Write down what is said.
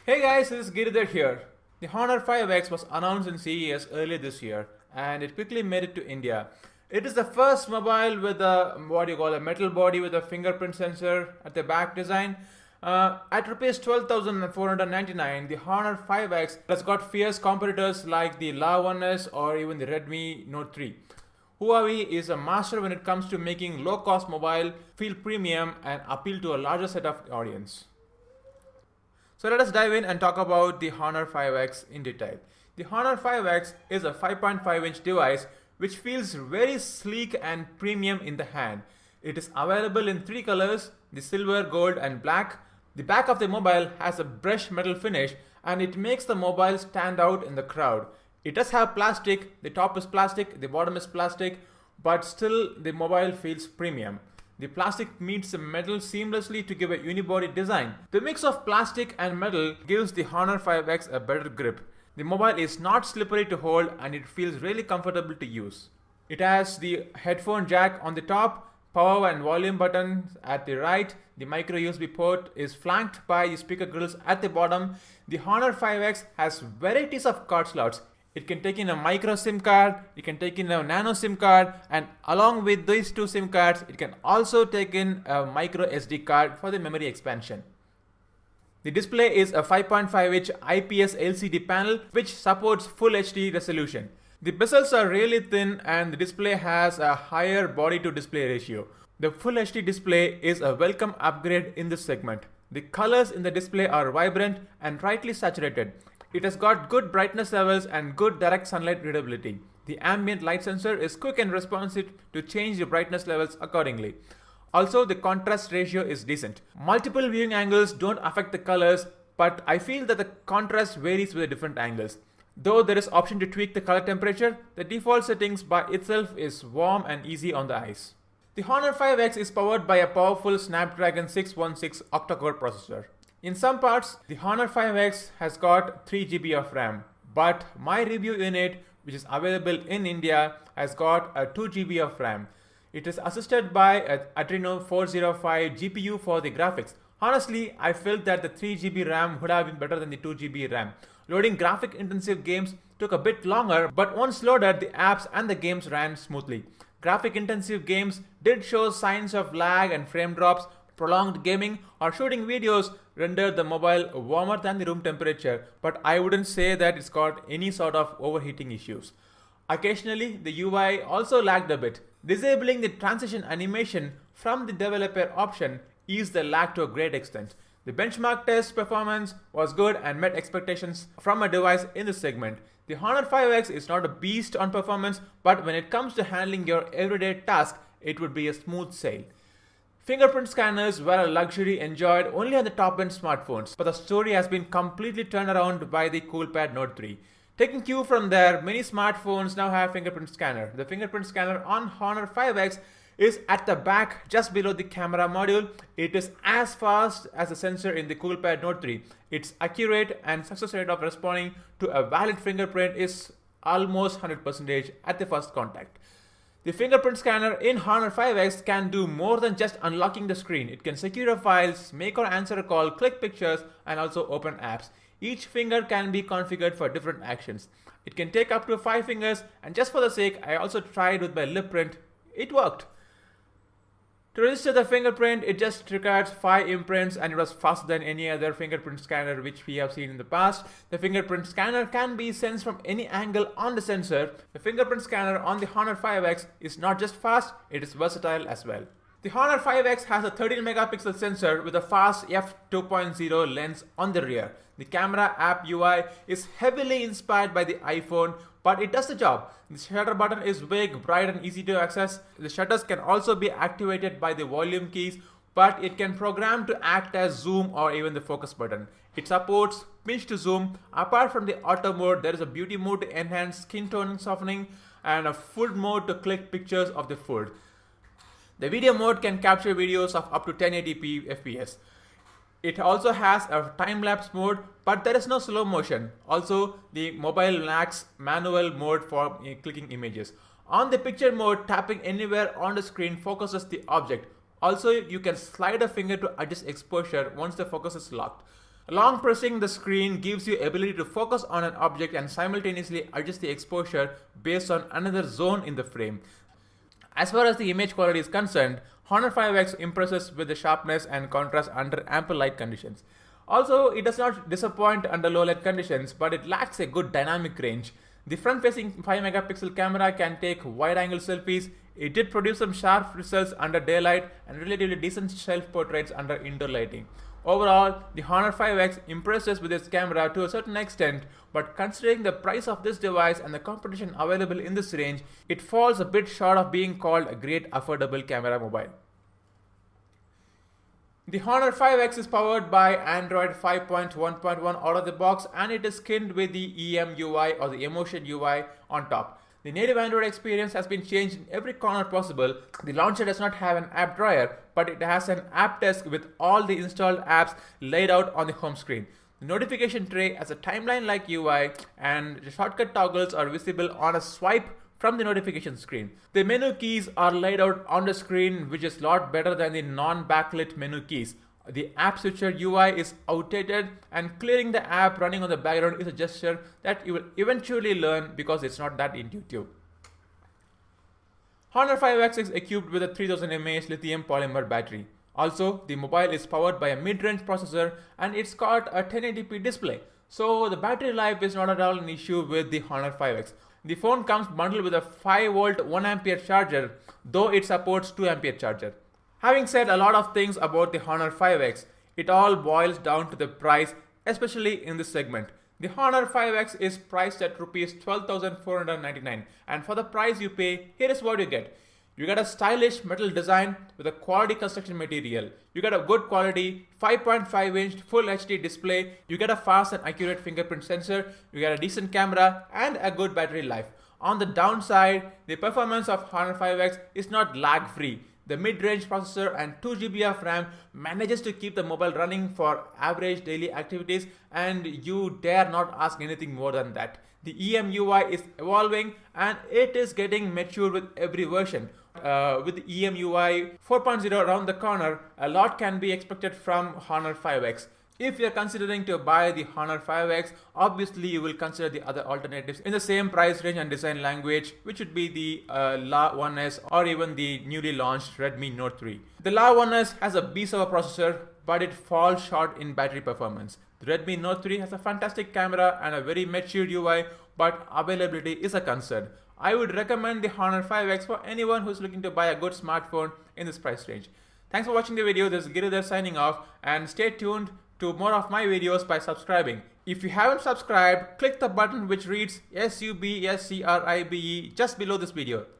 Hey guys, this is Giridhar here. The Honor 5X was announced in CES earlier this year and it quickly made it to India. It is the first mobile with a metal body with a fingerprint sensor at the back design. At rupees 12,499, the Honor 5X has got fierce competitors like the La 1S or even the Redmi Note 3. Huawei is a master when it comes to making low-cost mobile feel premium and appeal to a larger set of audience. So let us dive in and talk about the Honor 5X in detail. The Honor 5X is a 5.5-inch device which feels very sleek and premium in the hand. It is available in three colors, the silver, gold and black. The back of the mobile has a brushed metal finish and it makes the mobile stand out in the crowd. It does have plastic, the top is plastic, the bottom is plastic, but still the mobile feels premium. The plastic meets the metal seamlessly to give a unibody design. The mix of plastic and metal gives the Honor 5X a better grip. The mobile is not slippery to hold and it feels really comfortable to use. It has the headphone jack on the top, power and volume buttons at the right. The micro USB port is flanked by the speaker grills at the bottom. The Honor 5X has varieties of card slots. It can take in a micro SIM card, it can take in a nano SIM card, and along with these two SIM cards, it can also take in a micro SD card for the memory expansion. The display is a 5.5-inch IPS LCD panel which supports Full HD resolution. The bezels are really thin and the display has a higher body to display ratio. The Full HD display is a welcome upgrade in this segment. The colors in the display are vibrant and brightly saturated. It has got good brightness levels and good direct sunlight readability. The ambient light sensor is quick and responsive to change the brightness levels accordingly. Also, the contrast ratio is decent. Multiple viewing angles don't affect the colors, but I feel that the contrast varies with the different angles. Though there is option to tweak the color temperature, the default settings by itself is warm and easy on the eyes. The Honor 5X is powered by a powerful Snapdragon 616 octa-core processor. In some parts, the Honor 5X has got 3GB of RAM, but my review unit, which is available in India, has got a 2GB of RAM. It is assisted by an Adreno 405 GPU for the graphics. Honestly, I felt that the 3GB RAM would have been better than the 2GB RAM. Loading graphic intensive games took a bit longer, but once loaded, the apps and the games ran smoothly. Graphic intensive games did show signs of lag and frame drops. Prolonged gaming or shooting videos rendered the mobile warmer than the room temperature, but I wouldn't say that it's got any sort of overheating issues. Occasionally, the UI also lagged a bit. Disabling the transition animation from the developer option eased the lag to a great extent. The benchmark test performance was good and met expectations from a device in this segment. The Honor 5X is not a beast on performance, but when it comes to handling your everyday task, it would be a smooth sail. Fingerprint scanners were a luxury enjoyed only on the top-end smartphones, but the story has been completely turned around by the Coolpad Note 3. Taking cue from there, many smartphones now have fingerprint scanner. The fingerprint scanner on Honor 5X is at the back just below the camera module. It is as fast as the sensor in the Coolpad Note 3. It's accurate and success rate of responding to a valid fingerprint is almost 100% at the first contact. The fingerprint scanner in Honor 5X can do more than just unlocking the screen. It can secure files, make or answer a call, click pictures, and also open apps. Each finger can be configured for different actions. It can take up to 5 fingers, and just for the sake, I also tried with my lip print. It worked. To register the fingerprint, it just requires 5 imprints and it was faster than any other fingerprint scanner which we have seen in the past. The fingerprint scanner can be sensed from any angle on the sensor. The fingerprint scanner on the Honor 5X is not just fast, it is versatile as well. The Honor 5X has a 13 megapixel sensor with a fast f2.0 lens on the rear. The camera app UI is heavily inspired by the iPhone, but it does the job. The shutter button is big, bright and easy to access. The shutters can also be activated by the volume keys, but it can program to act as zoom or even the focus button. It supports pinch to zoom. Apart from the auto mode, there is a beauty mode to enhance skin tone softening and a full mode to click pictures of the food. The video mode can capture videos of up to 1080p FPS. It also has a time-lapse mode, but there is no slow motion. Also, the mobile lacks manual mode for clicking images. On the picture mode, tapping anywhere on the screen focuses the object. Also, you can slide a finger to adjust exposure once the focus is locked. Long pressing the screen gives you ability to focus on an object and simultaneously adjust the exposure based on another zone in the frame. As far as the image quality is concerned, Honor 5X impresses with the sharpness and contrast under ample light conditions. Also, it does not disappoint under low light conditions, but it lacks a good dynamic range. The front-facing 5 megapixel camera can take wide-angle selfies. It did produce some sharp results under daylight and relatively decent self-portraits under indoor lighting. Overall, the Honor 5X impresses with its camera to a certain extent, but considering the price of this device and the competition available in this range, it falls a bit short of being called a great affordable camera mobile. The Honor 5X is powered by Android 5.1.1 out of the box, and it is skinned with the EMUI or the Emotion UI on top. The native Android experience has been changed in every corner possible. The launcher does not have an app drawer, but it has an app desk with all the installed apps laid out on the home screen. The notification tray has a timeline-like UI, and the shortcut toggles are visible on a swipe from the notification screen. The menu keys are laid out on the screen, which is a lot better than the non-backlit menu keys. The app switcher UI is outdated, and clearing the app running on the background is a gesture that you will eventually learn because it's not that intuitive. Honor 5X is equipped with a 3000 mAh lithium polymer battery. Also, the mobile is powered by a mid-range processor, and it's got a 1080p display. So the battery life is not at all an issue with the Honor 5X. The phone comes bundled with a 5V 1A charger, though it supports 2A charger. Having said a lot of things about the Honor 5X, it all boils down to the price, especially in this segment. The Honor 5X is priced at Rs 12,499, and for the price you pay, here is what you get. You get a stylish metal design with a quality construction material. You get a good quality 5.5-inch Full HD display. You get a fast and accurate fingerprint sensor. You get a decent camera and a good battery life. On the downside, the performance of Honor 5X is not lag-free. The mid-range processor and 2GB of RAM manages to keep the mobile running for average daily activities, and you dare not ask anything more than that. The EMUI is evolving and it is getting mature with every version. With the EMUI 4.0 around the corner, a lot can be expected from Honor 5X. If you're considering to buy the Honor 5X, obviously you will consider the other alternatives in the same price range and design language, which would be the La 1S or even the newly launched Redmi Note 3. The La 1S has a beast of a processor, but it falls short in battery performance. The Redmi Note 3 has a fantastic camera and a very matured UI, but availability is a concern. I would recommend the Honor 5X for anyone who's looking to buy a good smartphone in this price range. Thanks for watching the video. This is Giridhar signing off, and stay tuned to more of my videos by subscribing. If you haven't subscribed, click the button which reads SUBSCRIBE just below this video.